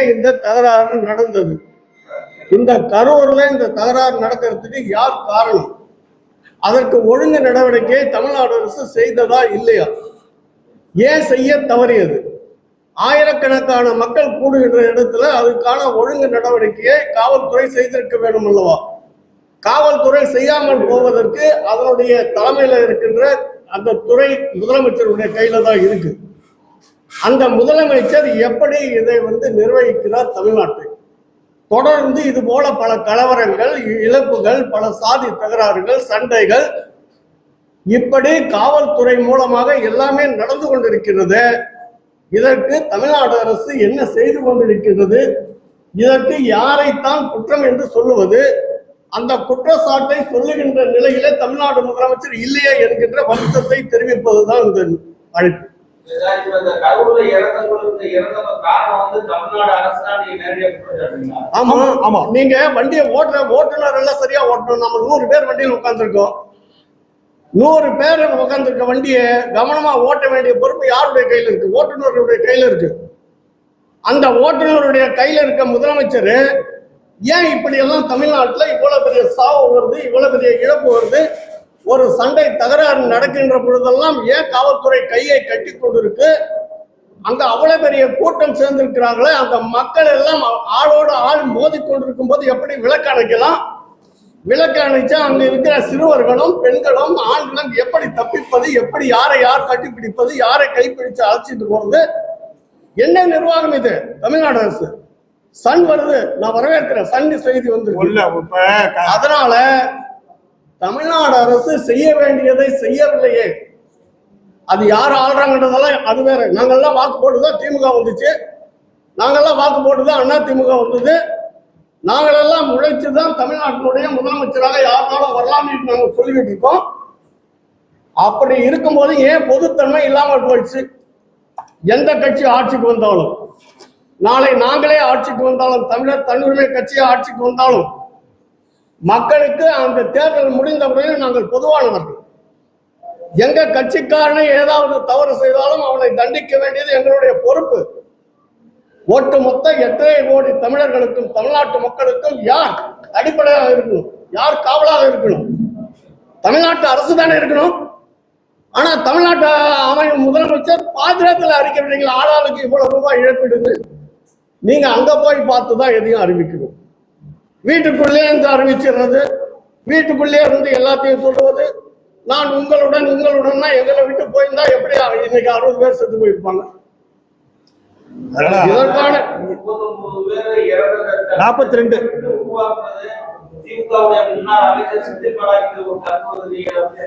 ஏன் இந்த தகராறு நடந்தது, இந்த கரூர்ல இந்த தகராறு நடக்கிறதுக்கு யார் காரணம், அதற்கு ஒழுங்கு நடவடிக்கையை தமிழ்நாடு அரசு செய்ததா இல்லையா, ஏன் செய்ய தவறியது, ஆயிரக்கணக்கான மக்கள் கூடுகின்ற இடத்துல அதுக்கான ஒழுங்கு நடவடிக்கையை காவல்துறை செய்திருக்க வேண்டும் அல்லவா? காவல்துறை செய்யாமல் போவதற்கு அதனுடைய தலைமையில இருக்கின்ற அந்த துறை முதலமைச்சருடைய கையில தான் இருக்கு. அந்த முதலமைச்சர் எப்படி இதை நிர்வகிக்கிறார் தமிழ்நாட்டை? தொடர்ந்து இது போல பல கலவரங்கள், இழப்புகள், பல சாதி தகராறுகள், சண்டைகள், இப்படி காவல்துறை மூலமாக எல்லாமே நடந்து கொண்டிருக்கிறது. இதற்கு தமிழ்நாடு அரசு என்ன செய்து கொண்டிருக்கிறது? இதற்கு யாரைத்தான் குற்றம் என்று சொல்லுவது? அந்த குற்றச்சாட்டை சொல்லுகின்ற நிலையிலே தமிழ்நாடு முதலமைச்சர் இல்லையே என்கின்ற வருத்தத்தை தெரிவிப்பதுதான் இந்த அழைப்பு. ஆமா ஆமா, நீங்க வண்டியை ஓட்டுநர் எல்லாம் சரியா ஓட்டணும். நம்ம 100 பேர் வண்டியில் உட்கார்ந்துருக்கோம். 100 பேர் உட்கார்ந்துருக்க வண்டியை கவனமா ஓட்ட வேண்டிய பொறுப்பு யாருடைய கையில இருக்கு? ஓட்டுநருடைய கையில இருக்கு. அந்த ஓட்டுநருடைய கையில இருக்க முதலமைச்சர் ஏன் இப்படி எல்லாம் தமிழ்நாட்டில் இவ்வளவு பெரிய சாவு வருது, இவ்வளவு பெரிய இழப்பு வருது, ஒரு சண்டை தகராறு நடக்கின்ற பொழுதெல்லாம் ஏன் காவல்துறை கையை கட்டி கொண்டிருக்கு? அங்க அவ்வளவு பெரிய கூட்டம் சேர்ந்திருக்கிறார்களே, அந்த மக்கள் எல்லாம் ஆளோடு ஆள் மோதி கொண்டிருக்கும் போது எப்படி விளக்கு அணைக்கலாம்? விளக்கு அணைச்சா அங்க இருக்கிற சிறுவர்களும் பெண்களும் ஆண்களும் எப்படி தப்பிப்பது, எப்படி யாரை யார் கட்டிப்பிடிப்பது, யாரை கைப்பிடிச்சு அழைச்சிட்டு போறது? என்ன நிர்வாகம் இது தமிழ்நாடு அரசு? சன் வருது, நான் வரவேற்கிறேன், சன் செய்தி வந்து. அதனால தமிழ்நாடு அரசு செய்ய வேண்டியதை செய்யவில்லையே. அது யார் ஆள்றாங்கன்றதெல்லாம் அது வேற. நாங்கெல்லாம் வாக்கு போட்டுதான் திமுக வந்துச்சு, நாங்கெல்லாம் வாக்கு போட்டுதான் அண்ணா திமுக வந்தது, நாங்களெல்லாம் உழைச்சுதான் தமிழ்நாட்டினுடைய முதலமைச்சராக யாருனாலும் வரலாம்னு நாங்கள் சொல்லிக்கிட்டு இருக்கோம். அப்படி இருக்கும்போது ஏன் பொதுத்தன்மை இல்லாமல் போயிடுச்சு? எந்த கட்சி ஆட்சிக்கு வந்தாலும், நாளை நாங்களே ஆட்சிக்கு வந்தாலும், தமிழர் தன்னுரிமை கட்சியை ஆட்சிக்கு வந்தாலும், மக்களுக்கு அந்த தேர்தல் முடிந்த முறையில் நாங்கள் பொதுவானவர்கள். எங்க கட்சிக்காரனை ஏதாவது தவறு செய்தாலும் அவனை தண்டிக்க வேண்டியது எங்களுடைய பொறுப்பு. ஒட்டுமொத்த 8.5 கோடி தமிழர்களுக்கும் தமிழ்நாட்டு மக்களுக்கும் யார் அடிப்படையாக இருக்கணும், யார் காவலாக இருக்கணும்? தமிழ்நாட்டு அரசு தானே இருக்கணும். ஆனா தமிழ்நாட்டு முதலமைச்சர் பாஜகத்தில் அறிக்கைவிட்டீங்களா, ஆளாளுக்கு இவ்வளவு ரூபாய் இழப்பீடு, நீங்க அங்க போய் பார்த்துதான் எதையும் அறிவிக்கணும். வீட்டுக்குள்ளே இருந்து அறிவிச்சிடுறது, வீட்டுக்குள்ளே இருந்து எல்லாத்தையும் சொல்லுவது, நான் உங்களுடன் எங்களை விட்டு போயிருந்தா எப்படி இன்னைக்கு 60 பேர் செத்து போயிருப்பாங்க. இதற்கான 42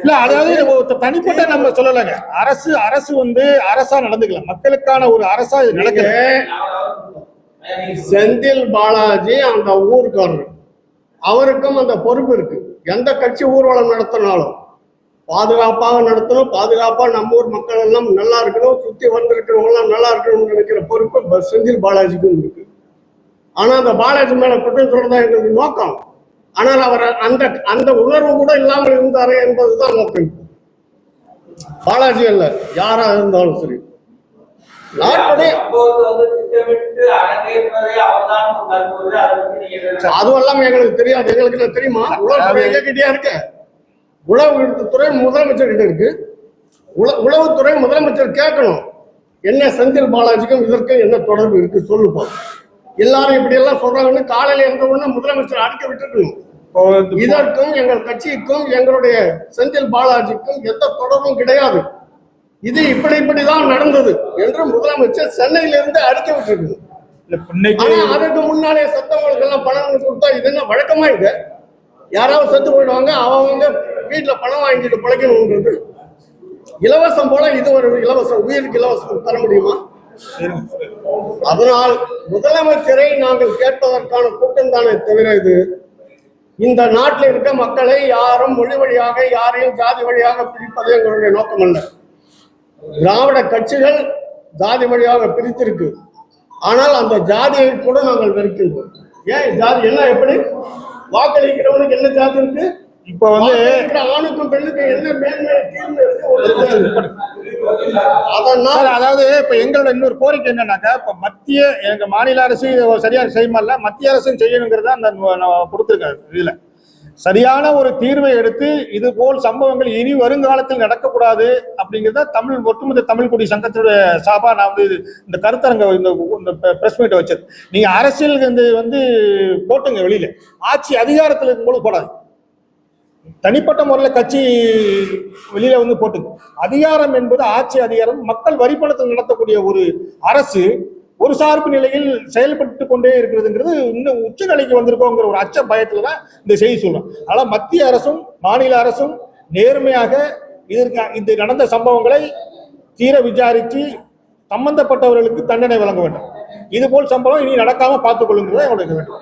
இல்ல, அதாவது தனிப்பட்ட நம்ம சொல்லலங்க. அரசு அரசா நடந்துக்கலாம், மக்களுக்கான ஒரு அரசா இது நடக்குது. செந்தில் பாலாஜி அந்த ஊருக்காரர், அவருக்கும் அந்த பொறுப்பு இருக்கு. எந்த கட்சி ஊர்வலம் நடத்தினாலும் பாதுகாப்பாக நடத்தணும், பாதுகாப்பா நம்ம ஊர் மக்கள் எல்லாம் நல்லா இருக்கணும், சுத்தி வந்திருக்கிறவங்க எல்லாம் நல்லா இருக்கணும்னு நினைக்கிற பொறுப்பு செந்தில் பாலாஜிக்கும் இருக்கு. ஆனா அந்த பாலாஜி மேல குற்றம் சொல்றதா எங்களுக்கு நோக்கம். ஆனால் அவர் அந்த உணர்வு கூட இல்லாமல் இருந்தாரு என்பதுதான் நோக்கம். பாலாஜி அல்ல, யாரா இருந்தாலும் சரி. அதுவெல்லாம் எங்களுக்கு தெரியாது. எங்களுக்கு தெரியுமா? உளவுத்துறை எங்ககிட்டயா இருக்கு, உளவுத்துறை முதலமைச்சர் கிட்ட இருக்கு. உளவுத்துறை முதலமைச்சர் கேட்கணும், என்ன செந்தில் பாலாஜிக்கும் இதற்கும் என்ன தொடர்பு இருக்கு சொல்லுப்பா. எல்லாரும் இப்படி எல்லாம் சொல்றாங்கன்னு காலையில இருந்த உடனே முதலமைச்சர் அடிக்க விட்டுருக்கணும். இதற்கும் எங்கள் கட்சிக்கும் எங்களுடைய செந்தில் பாலாஜிக்கும் எந்த தொடர்பும் கிடையாது, இது இப்படிதான் நடந்தது என்று முதலமைச்சர் சென்னையில இருந்து அறிக்கை விட்டுருக்கணும். அதுக்கு முன்னாலே சத்தவங்களுக்கு எல்லாம் பணம் கொடுத்தா இது என்ன வழக்கமா? இது யாராவது செத்து போயிடுவாங்க, அவங்க வீட்டுல பணம் வாங்கிட்டு பிழைக்கணும்ன்றது இலவசம் போல இது ஒரு இலவசம், உயிருக்கு இலவசம் தர முடியுமா? அதனால் முதலமைச்சரை நாங்கள் கேட்பதற்கான கூட்டம் தானே தவிர இது இந்த நாட்டில் இருக்க மக்களை யாரும் மொழி வழியாக யாரையும் ஜாதி வழியாக பிரிப்பது எங்களுடைய நோக்கம் அல்ல. திராவிட கட்சிகள் ஜாதி வழியாக பிரித்திருக்கு, ஆனால் அந்த ஜாதியை கூட நாங்கள் வெறுக்கின்றோம். ஏன் ஜாதி என்ன, எப்படி வாக்களிக்கிறவனுக்கு என்ன ஜாதி இருக்கு? இப்ப ஆணுக்கும் பெண்ணுக்கும் என்ன மேன்மை கீழ்மை இருக்கு? அதனால் அதாவது இப்ப எங்களோட இன்னொரு கோரிக்கை என்னன்னாக்கா, இப்ப எங்க மாநில அரசு சரியா செய்யல, மத்திய அரசும் செய்யணுங்கிறது அந்த கொடுத்திருக்காரு. இதுல சரியான ஒரு தீர்வை எடுத்து இது போல் சம்பவங்கள் இனி வருங்காலத்தில் நடக்கக்கூடாது அப்படிங்கிறத ஒட்டுமொத்த தமிழ் குடி சங்கத்துடைய சாபா நான் வந்து இந்த கருத்தரங்க இந்த பிரஸ் மீட்டை வச்சது. நீங்க அரசியல் வந்து போட்டுங்க வெளியில, ஆட்சி அதிகாரத்தில் இருக்கும்போது போடாது. தனிப்பட்ட முறையில் கட்சி வெளியில வந்து போட்டுங்க. அதிகாரம் என்பது ஆட்சி அதிகாரம். மக்கள் வரிப்பணத்தில் நடத்தக்கூடிய ஒரு அரசு ஒரு சார்பு நிலையில் செயல்பட்டு கொண்டே இருக்கிறதுங்கிறது இன்னும் உச்சநிலைக்கு வந்திருக்கோங்கிற ஒரு அச்ச பயத்துல தான் இந்த செய்தி சொல்றோம். அதனால மத்திய அரசும் மாநில அரசும் நேர்மையாக இது நடந்த சம்பவங்களை தீர விசாரித்து சம்பந்தப்பட்டவர்களுக்கு தண்டனை வழங்க வேண்டும். இது போல் சம்பவம் இனி நடக்காம பார்த்துக் கொள்ளுங்கிறத எங்களுக்கு வேண்டும்.